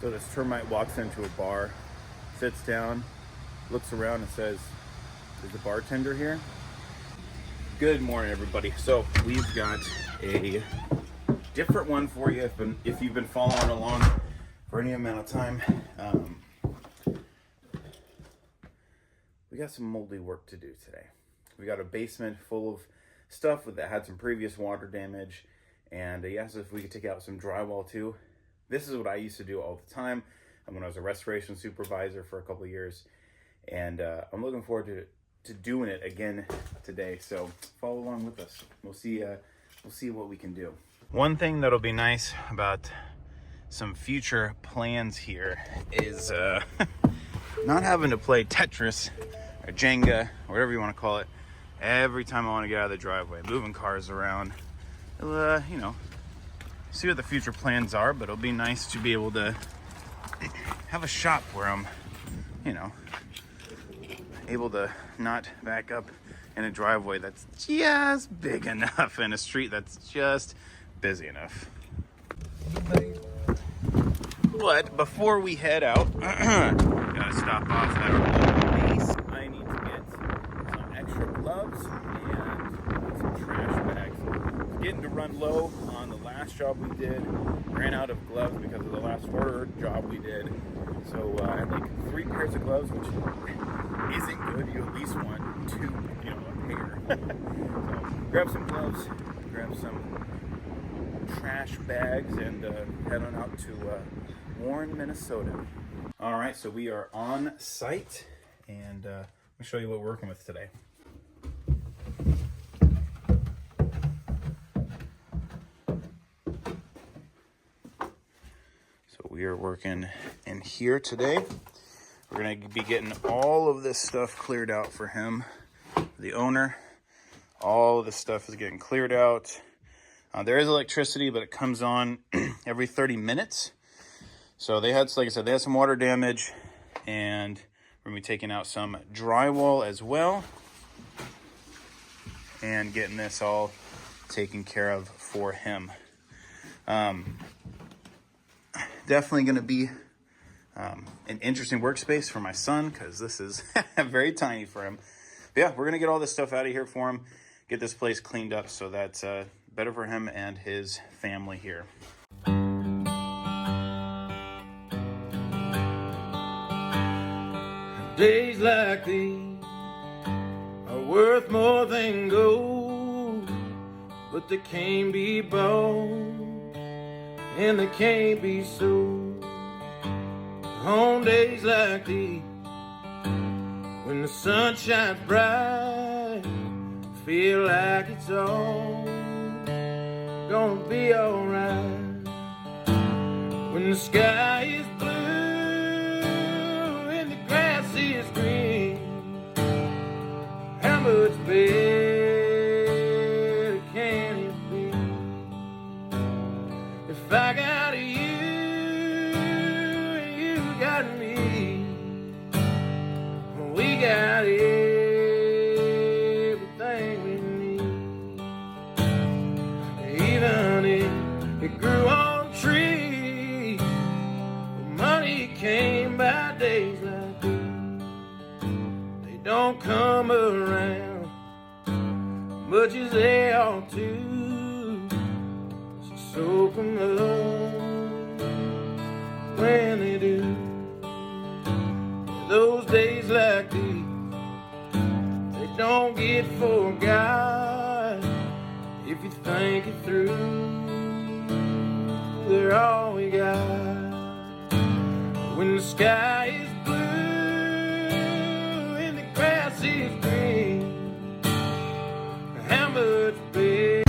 So this termite walks into a bar, sits down, looks around and says, "Is the bartender here?" Good morning, everybody. So we've got a different one for you if you've been following along for any amount of time. We got some moldy work to do today. We got a basement full of stuff that had some previous water damage, and he asked if we could take out some drywall too. This is what I used to do all the time when I was a restoration supervisor for a couple of years, and I'm looking forward to doing it again today. So follow along with us. We'll see what we can do. One thing that'll be nice about some future plans here is not having to play Tetris or Jenga or whatever you want to call it every time I want to get out of the driveway, moving cars around. See what the future plans are, but it'll be nice to be able to have a shop where I'm, able to not back up in a driveway that's just big enough and a street that's just busy enough. But before we head out, gotta stop off at our local base. I need to get some extra gloves and some trash bags. Getting to run low on the last job we did. Ran out of gloves because of the last order job we did. So I had like 3 pairs of gloves, which isn't good. You at least want 2, a pair. So grab some gloves, grab some trash bags, and head on out to Warren, Minnesota. All right, so we are on site, and let me show you what we're working with today. So we are working in here today. We're gonna be getting all of this stuff cleared out for him, the owner. All of this stuff is getting cleared out. There is electricity, but it comes on every 30 minutes. So they had, like I said, they had some water damage, and we're gonna be taking out some drywall as well and getting this all taken care of for him. Definitely gonna be an interesting workspace for my son, because this is very tiny for him. But yeah, we're gonna get all this stuff out of here for him, get this place cleaned up so that's better for him and his family here. Days like these are worth more than gold, but they can't be bought and they can't be sold. On days like these, when the sun shines bright, feel like it's all gonna be alright. When the sky is blue and the grass is green, how much better can it be? If I got you and you got me, we got everything we need. Even if it grew on trees, money came by days like these. They don't come around much as they ought to, so soak them up when they do. Those days like these, they don't get forgot if you think it through. They're all we got. When the sky is blue and the grass is green, how much better?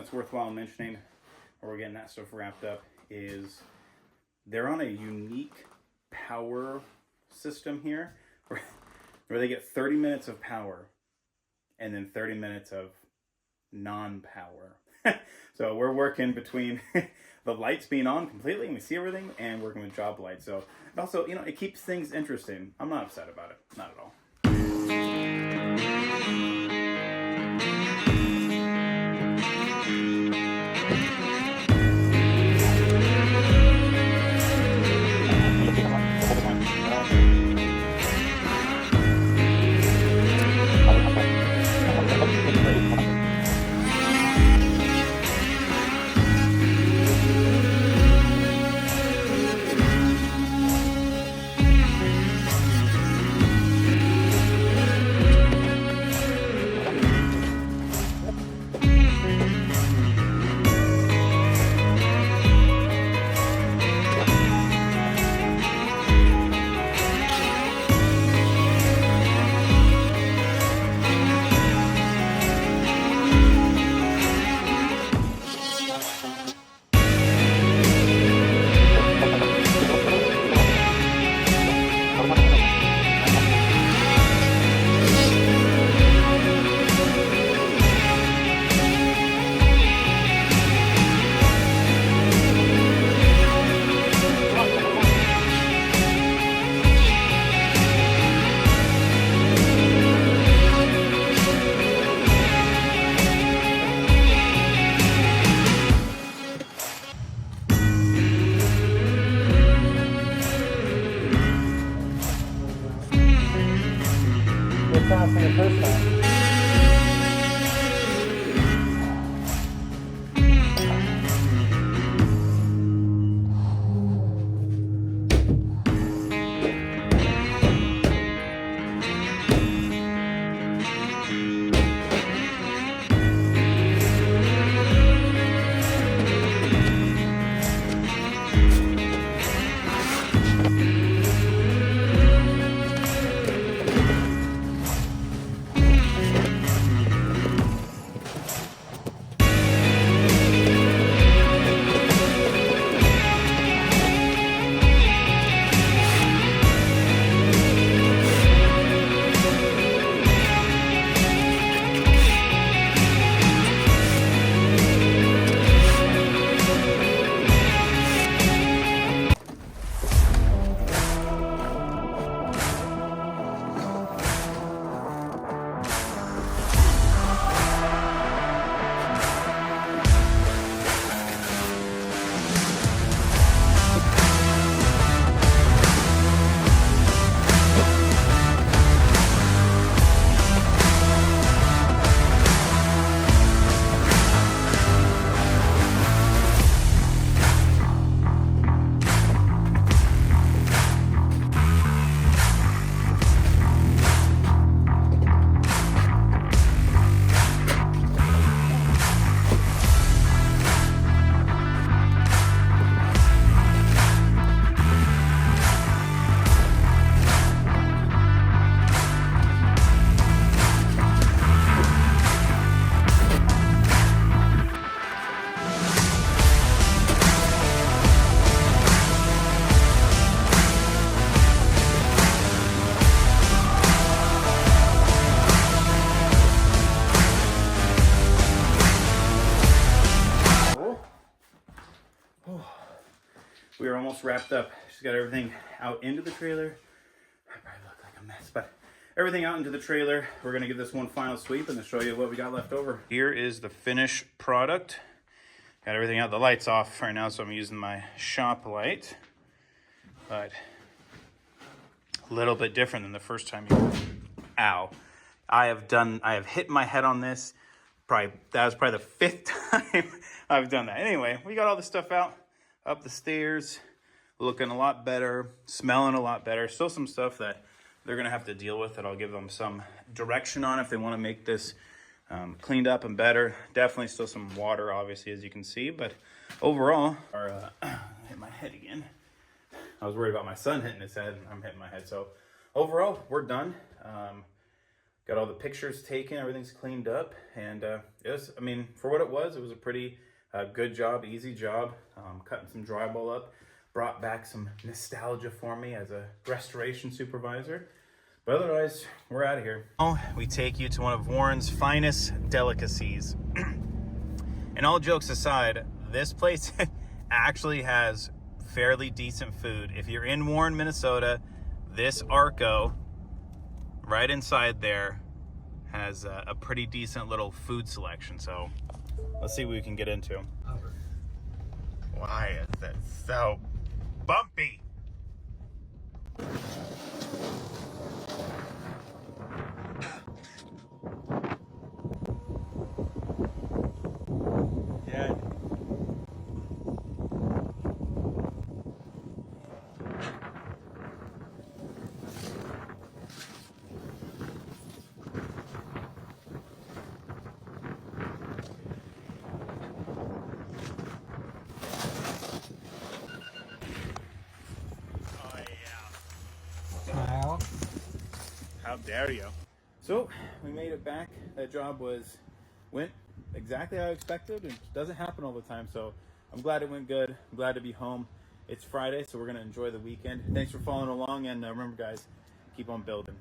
that's worthwhile mentioning, or we're getting that stuff wrapped up, is they're on a unique power system here where they get 30 minutes of power and then 30 minutes of non-power. So we're working between the lights being on completely and we see everything, and working with job lights. So also, you know, it keeps things interesting. I'm not upset about it, not at all. We are almost wrapped up. Just got everything out into the trailer. I probably look like a mess, but everything out into the trailer. We're gonna give this one final sweep and then show you what we got left over. Here is the finished product. Got everything out. The light's off right now, so I'm using my shop light. But a little bit different than the first time Ow. I have hit my head on this. That was probably the 5th time I've done that. Anyway, we got all the stuff out. Up the stairs, looking a lot better, smelling a lot better. Still some stuff that they're gonna have to deal with that I'll give them some direction on if they wanna make this cleaned up and better. Definitely still some water, obviously, as you can see, but overall, hit my head again. I was worried about my son hitting his head, and I'm hitting my head. So overall, we're done. got all the pictures taken, everything's cleaned up, and it was, I mean, for what it was a pretty good job, easy job. Cutting some drywall up, brought back some nostalgia for me as a restoration supervisor. But otherwise, we're out of here. Oh, we take you to one of Warren's finest delicacies. And all jokes aside, this place actually has fairly decent food. If you're in Warren, Minnesota, this Arco right inside there has a pretty decent little food selection. So let's see what we can get into. Why is that so bumpy? Yeah. Wow. How dare you? So we made it back. That job went exactly how I expected. It doesn't happen all the time, so I'm glad it went good. I'm glad to be home. It's Friday, so we're gonna enjoy the weekend. Thanks for following along, and remember, guys, keep on building.